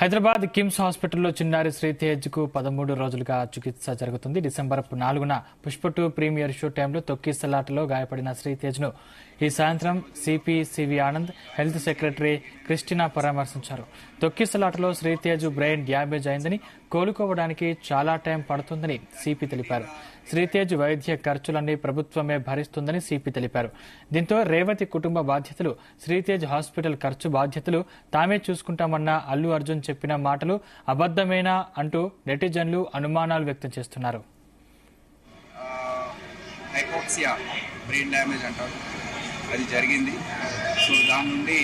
హైదరాబాద్ కిమ్స్ హాస్పిటల్లో చిన్నారి శ్రీతేజ్ కు 13 రోజులుగా చికిత్స జరుగుతుంది. డిసెంబర్ 4న పుష్ప 2 ప్రీమియర్ షో టైంలో తొక్కిసలాటలో గాయపడిన శ్రీతేజ్ ను ఈ సాయంత్రం CP CV Anand, health secretary Christina పరామర్శించారు. తొక్కిసలాటలో శ్రీతేజ్ బ్రెయిన్ డ్యామేజ్ అయిందని, కోలుకోవడానికి చాలా టైం పడుతుందని సిపి తెలిపారు. శ్రీతేజ్ వైద్య ఖర్చులన్నీ ప్రభుత్వమే భరిస్తుందని సిపి తెలిపారు. దీంతో రేవతి కుటుంబ బాధ్యతలు, శ్రీతేజ్ హాస్పిటల్ ఖర్చు బాధ్యతలు తామే చూసుకుంటామన్న అల్లు అర్జున్ చెప్పిన మాటలు అబద్దమేనా అంటూ నెటిజన్లు అనుమానాలు వ్యక్తం చేస్తున్నారు. హైపోక్సియా బ్రెయిన్ డ్యామేజ్ అంటారు, అది జరిగింది. సో దాని నుండి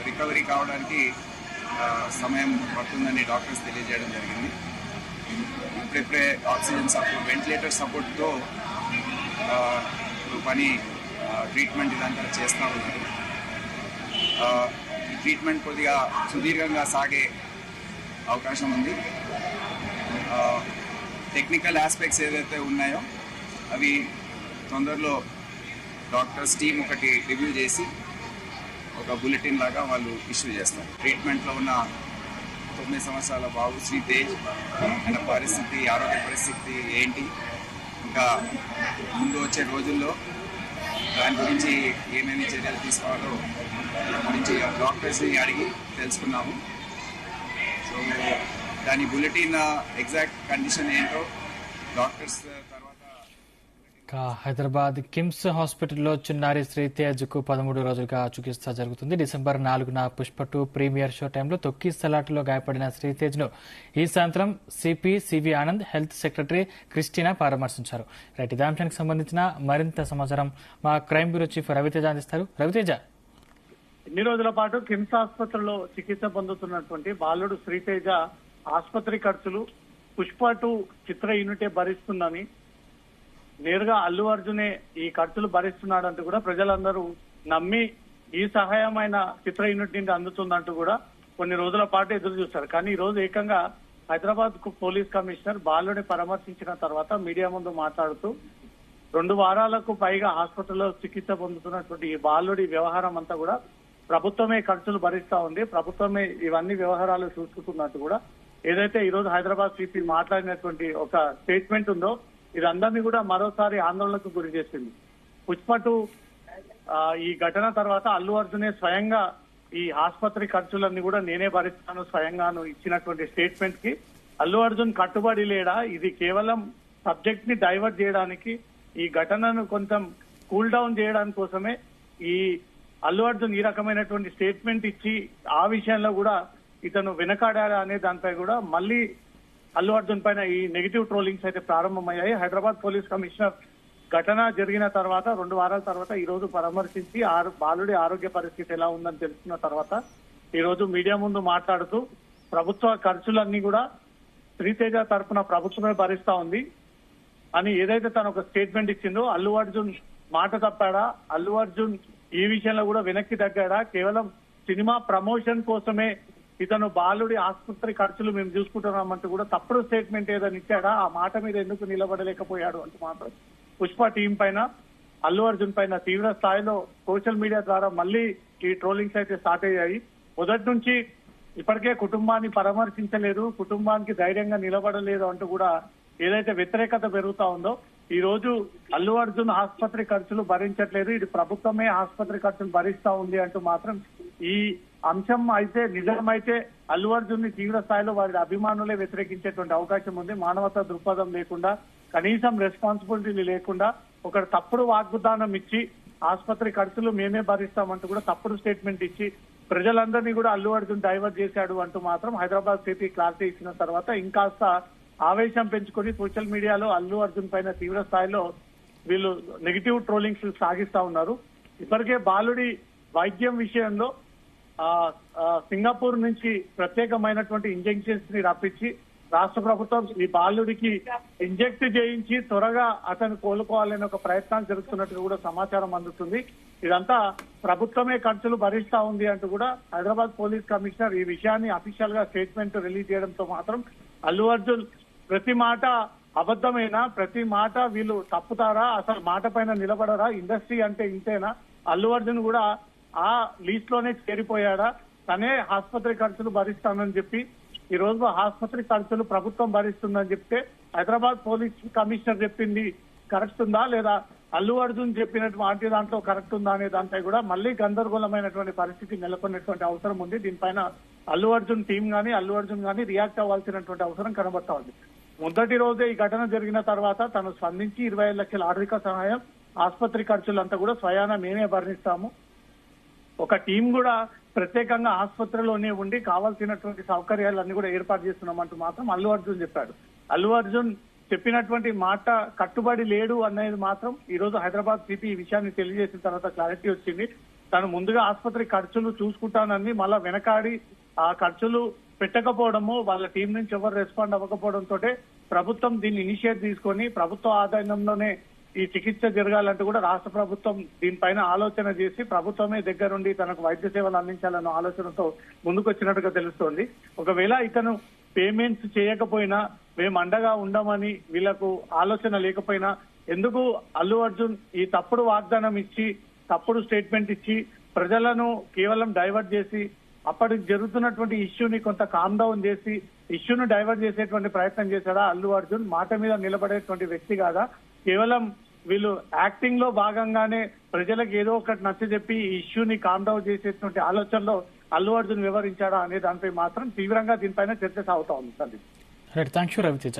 రికవరీ కావడానికి సమయం పడుతుందని డాక్టర్స్ తెలియజేయడం జరిగింది. ఇప్పుడే ఆక్సిజన్ సపోర్ట్, వెంటిలేటర్ సపోర్ట్తో పని ట్రీట్మెంట్ ఇదంతా చేస్తూ ఉన్నారు. ఈ ట్రీట్మెంట్ కొద్దిగా సుదీర్ఘంగా సాగే అవకాశం ఉంది. టెక్నికల్ ఆస్పెక్ట్స్ ఏదైతే ఉన్నాయో అవి తొందరలో డాక్టర్స్ టీం ఒకటి రివ్యూ చేసి ఒక బులెటిన్ లాగా వాళ్ళు ఇష్యూ చేస్తారు. ట్రీట్మెంట్లో ఉన్న 9 సంవత్సరాల బాబు శ్రీతేజ్, ఆయన పరిస్థితి, ఆరోగ్య పరిస్థితి ఏంటి, ఇంకా ముందు వచ్చే రోజుల్లో దాని గురించి ఏమేమి చర్యలు తీసుకోవాలో దాని గురించి డాక్టర్స్ని అడిగి తెలుసుకున్నాము. సో దాని బులెటిన్ ఎగ్జాక్ట్ కండిషన్ ఏంటో డాక్టర్స్ తర్వాత. హైదరాబాద్ కిమ్స్ హాస్పిటల్లో చిన్నారి శ్రీతేజ్ కు 13 రోజులుగా చికిత్స జరుగుతుంది. డిసెంబర్ 4న పుష్ప 2 ప్రీమియర్ షో టైంలో తొక్కిసలాటలో గాయపడిన శ్రీతేజ్ ను ఈ సాయంత్రం CP CV Anand, health secretary Christina పరామర్శించారు. ఇదే అంశానికి సంబంధించిన మరింత సమాచారం మా క్రైమ్ బ్యూరో చీఫ్ రవితేజ అందిస్తారు. రవితేజ, ఇన్ని రోజుల పాటు కిమ్స్ ఆసుపత్రిలో చికిత్స పొందుతున్నటువంటి బాలుడు శ్రీతేజ ఆసుపత్రి ఖర్చులు పుష్ప 2 చిత్ర యూనిటే భరిస్తుందని, నేరుగా అల్లు అర్జునే ఈ ఖర్చులు భరిస్తున్నాడంటూ కూడా ప్రజలందరూ నమ్మి ఈ సహాయమైన చిత్ర యూనిట్ నుండి అందుతుందంటూ కూడా కొన్ని రోజుల పాటు ఎదురు చూస్తారు. కానీ ఈ రోజు ఏకంగా హైదరాబాద్ పోలీస్ కమిషనర్ బాలుని పరామర్శించిన తర్వాత మీడియా ముందు మాట్లాడుతూ 2 వారాలకు పైగా హాస్పిటల్లో చికిత్స పొందుతున్నటువంటి ఈ బాలుడి వ్యవహారం అంతా కూడా ప్రభుత్వమే ఖర్చులు భరిస్తా ఉంది, ప్రభుత్వమే ఇవన్నీ వ్యవహారాలు చూసుకుంటున్నట్టు కూడా ఏదైతే ఈ రోజు హైదరాబాద్ సిపి మాట్లాడినటువంటి ఒక స్టేట్మెంట్ ఉందో ఇదందరినీ కూడా మరోసారి ఆందోళనకు గురి చేసింది. పుష్ప 2 ఈ ఘటన తర్వాత అల్లు అర్జునే స్వయంగా ఈ ఆసుపత్రి ఖర్చులన్నీ కూడా నేనే భరిస్తాను స్వయంగాను ఇచ్చినటువంటి స్టేట్మెంట్ కి అల్లు అర్జున్ కట్టుబడి లేడా? ఇది కేవలం సబ్జెక్ట్ ని డైవర్ట్ చేయడానికి, ఈ ఘటనను కొంచెం కూల్ డౌన్ చేయడానికి కోసమే ఈ అల్లు అర్జున్ ఈ రకమైనటువంటి స్టేట్మెంట్ ఇచ్చి ఆ విషయంలో కూడా ఇతను వెనకాడా అనే దానిపై కూడా మళ్ళీ అల్లు అర్జున్ పైన ఈ నెగిటివ్ ట్రోలింగ్స్ అయితే ప్రారంభమయ్యాయి. హైదరాబాద్ పోలీస్ కమిషనర్ ఘటన జరిగిన తర్వాత 2 వారాల తర్వాత ఈ రోజు పరామర్శించి బాలుడి ఆరోగ్య పరిస్థితి ఎలా ఉందని తెలుసుకున్న తర్వాత ఈ రోజు మీడియా ముందు మాట్లాడుతూ ప్రభుత్వ ఖర్చులన్నీ కూడా శ్రీతేజ తరఫున ప్రభుత్వమే భరిస్తా ఉంది అని ఏదైతే తను ఒక స్టేట్మెంట్ ఇచ్చిందో, అల్లు అర్జున్ మాట తప్పాడా, అల్లు అర్జున్ ఈ విషయంలో కూడా వెనక్కి తగ్గాడా, కేవలం సినిమా ప్రమోషన్ కోసమే ఇతను బాలుడి ఆసుపత్రి ఖర్చులు మేము చూసుకుంటున్నామంటూ కూడా తప్పుడు స్టేట్మెంట్ ఏదైనా ఇచ్చాడా, ఆ మాట మీద ఎందుకు నిలబడలేకపోయాడు అంటూ మాత్రం పుష్ప టీం పైన, అల్లు అర్జున్ పైన తీవ్ర స్థాయిలో సోషల్ మీడియా ద్వారా మళ్ళీ ఈ ట్రోలింగ్స్ అయితే స్టార్ట్ అయ్యాయి. మొదటి నుంచి ఇప్పటికే కుటుంబాన్ని పరామర్శించలేదు, కుటుంబానికి ధైర్యంగా నిలబడలేదు అంటూ కూడా ఏదైతే వ్యతిరేకత పెరుగుతా ఉందో, ఈ రోజు అల్లు అర్జున్ ఆసుపత్రి ఖర్చులు భరించట్లేదు, ఇది ప్రభుత్వమే ఆసుపత్రి ఖర్చులు భరిస్తా ఉంది అంటూ మాత్రం ఈ అంశం అయితే నిజమైతే అల్లు అర్జున్ ని తీవ్ర స్థాయిలో వారి అభిమానులే వ్యతిరేకించేటువంటి అవకాశం ఉంది. మానవతా దృక్పథం లేకుండా, కనీసం రెస్పాన్సిబిలిటీ లేకుండా ఒక తప్పుడు వాగ్దానం ఇచ్చి ఆసుపత్రి ఖర్చులు మేమే భరిస్తామంటూ కూడా తప్పుడు స్టేట్మెంట్ ఇచ్చి ప్రజలందరినీ కూడా అల్లు అర్జున్ డైవర్ట్ చేశాడు అంటూ మాత్రం హైదరాబాద్ సిటీ క్లారిటీ ఇచ్చిన తర్వాత ఇంకాస్త ఆవేశం పెంచుకొని సోషల్ మీడియాలో అల్లు అర్జున్ పైన తీవ్ర స్థాయిలో వీళ్ళు నెగిటివ్ ట్రోలింగ్స్ సాగిస్తా ఉన్నారు. ఇప్పటికే బాలుడి వైద్యం విషయంలో సింగపూర్ నుంచి ప్రత్యేకమైనటువంటి ఇంజెక్షన్స్ ని రప్పించి రాష్ట్ర ప్రభుత్వం ఈ బాలుడికి ఇంజెక్ట్ చేయించి త్వరగా అతను కోలుకోవాలనే ఒక ప్రయత్నాలు జరుగుతున్నట్టుగా కూడా సమాచారం అందుతుంది. ఇదంతా ప్రభుత్వమే ఖర్చులు భరిస్తా ఉంది అంటూ కూడా హైదరాబాద్ పోలీస్ కమిషనర్ ఈ విషయాన్ని అఫీషియల్ గా స్టేట్మెంట్ రిలీజ్ చేయడంతో మాత్రం అల్లు అర్జున్ ప్రతి మాట అబద్ధమేనా, ప్రతి మాట వీళ్ళు తప్పుతారా, అసలు మాట పైన నిలబడరా, ఇండస్ట్రీ అంటే ఇంతేనా, అల్లు అర్జున్ కూడా ఆ లిస్ట్ లోనే చేరిపోయాడా, తనే ఆసుపత్రి ఖర్చులు భరిస్తానని చెప్పి ఈ రోజు ఆసుపత్రి ఖర్చులు ప్రభుత్వం భరిస్తుందని చెప్తే హైదరాబాద్ పోలీస్ కమిషనర్ చెప్పింది కరెక్ట్ ఉందా లేదా అల్లు అర్జున్ చెప్పినటువంటి దాంట్లో కరెక్ట్ ఉందా అనే దానిపై కూడా మళ్ళీ గందరగోళమైనటువంటి పరిస్థితి నెలకొన్నటువంటి అవసరం ఉంది. దీనిపైన అల్లు అర్జున్ టీం గానీ అల్లు అర్జున్ గానీ రియాక్ట్ అవ్వాల్సినటువంటి అవసరం కనబడతా ఉంది. మొదటి రోజే ఈ ఘటన జరిగిన తర్వాత తను స్పందించి 25 లక్షల ఆర్థిక సహాయం, ఆసుపత్రి ఖర్చులంతా కూడా స్వయాన మేమే భరిస్తాము, ఒక టీం కూడా ప్రత్యేకంగా ఆసుపత్రిలోనే ఉండి కావాల్సినటువంటి సౌకర్యాలన్నీ కూడా ఏర్పాటు చేస్తున్నామంటూ మాత్రం అల్లు అర్జున్ చెప్పాడు. అల్లు అర్జున్ చెప్పినటువంటి మాట కట్టుబడి లేడు అనేది మాత్రం ఈ రోజు హైదరాబాద్ సిపి ఈ విషయాన్ని తెలియజేసిన తర్వాత క్లారిటీ వచ్చింది. తను ముందుగా ఆసుపత్రి ఖర్చులు చూసుకుంటానని మళ్ళా వెనకాడి ఆ ఖర్చులు పెట్టకపోవడము, వాళ్ళ టీం నుంచి ఎవరు రెస్పాండ్ అవ్వకపోవడంతో ప్రభుత్వం దీన్ని ఇనిషియేట్ తీసుకొని ప్రభుత్వ ఆదాయంలోనే ఈ చికిత్స జరగాలంటూ కూడా రాష్ట్ర ప్రభుత్వం దీనిపైన ఆలోచన చేసి ప్రభుత్వమే దగ్గరుండి తనకు వైద్య సేవలు అందించాలన్న ఆలోచనతో ముందుకొచ్చినట్టుగా తెలుస్తోంది. ఒకవేళ ఇతను పేమెంట్స్ చేయకపోయినా మేము అండగా ఉండమని వీళ్లకు ఆలోచన లేకపోయినా ఎందుకు అల్లు అర్జున్ ఈ తప్పుడు వాగ్దానం ఇచ్చి తప్పుడు స్టేట్మెంట్ ఇచ్చి ప్రజలను కేవలం డైవర్ట్ చేసి అప్పటికి జరుగుతున్నటువంటి ఇష్యూని కొంత కామ్ డౌన్ చేసి ఇష్యూను డైవర్ట్ చేసేటువంటి ప్రయత్నం చేశాడా అల్లు అర్జున్? మాట మీద నిలబడేటువంటి వ్యక్తి కాదా? కేవలం వీళ్ళు యాక్టింగ్ లో భాగంగానే ప్రజలకు ఏదో ఒకటి నచ్చజెప్పి ఈ ఇష్యూని కామ్ డౌన్ చేసేటువంటి ఆలోచనలో అల్లు అర్జున్ వివరించాడా అనే దానిపై మాత్రం తీవ్రంగా దీనిపైన చర్చ సాగుతా ఉంది. Right, thank you Raviteja.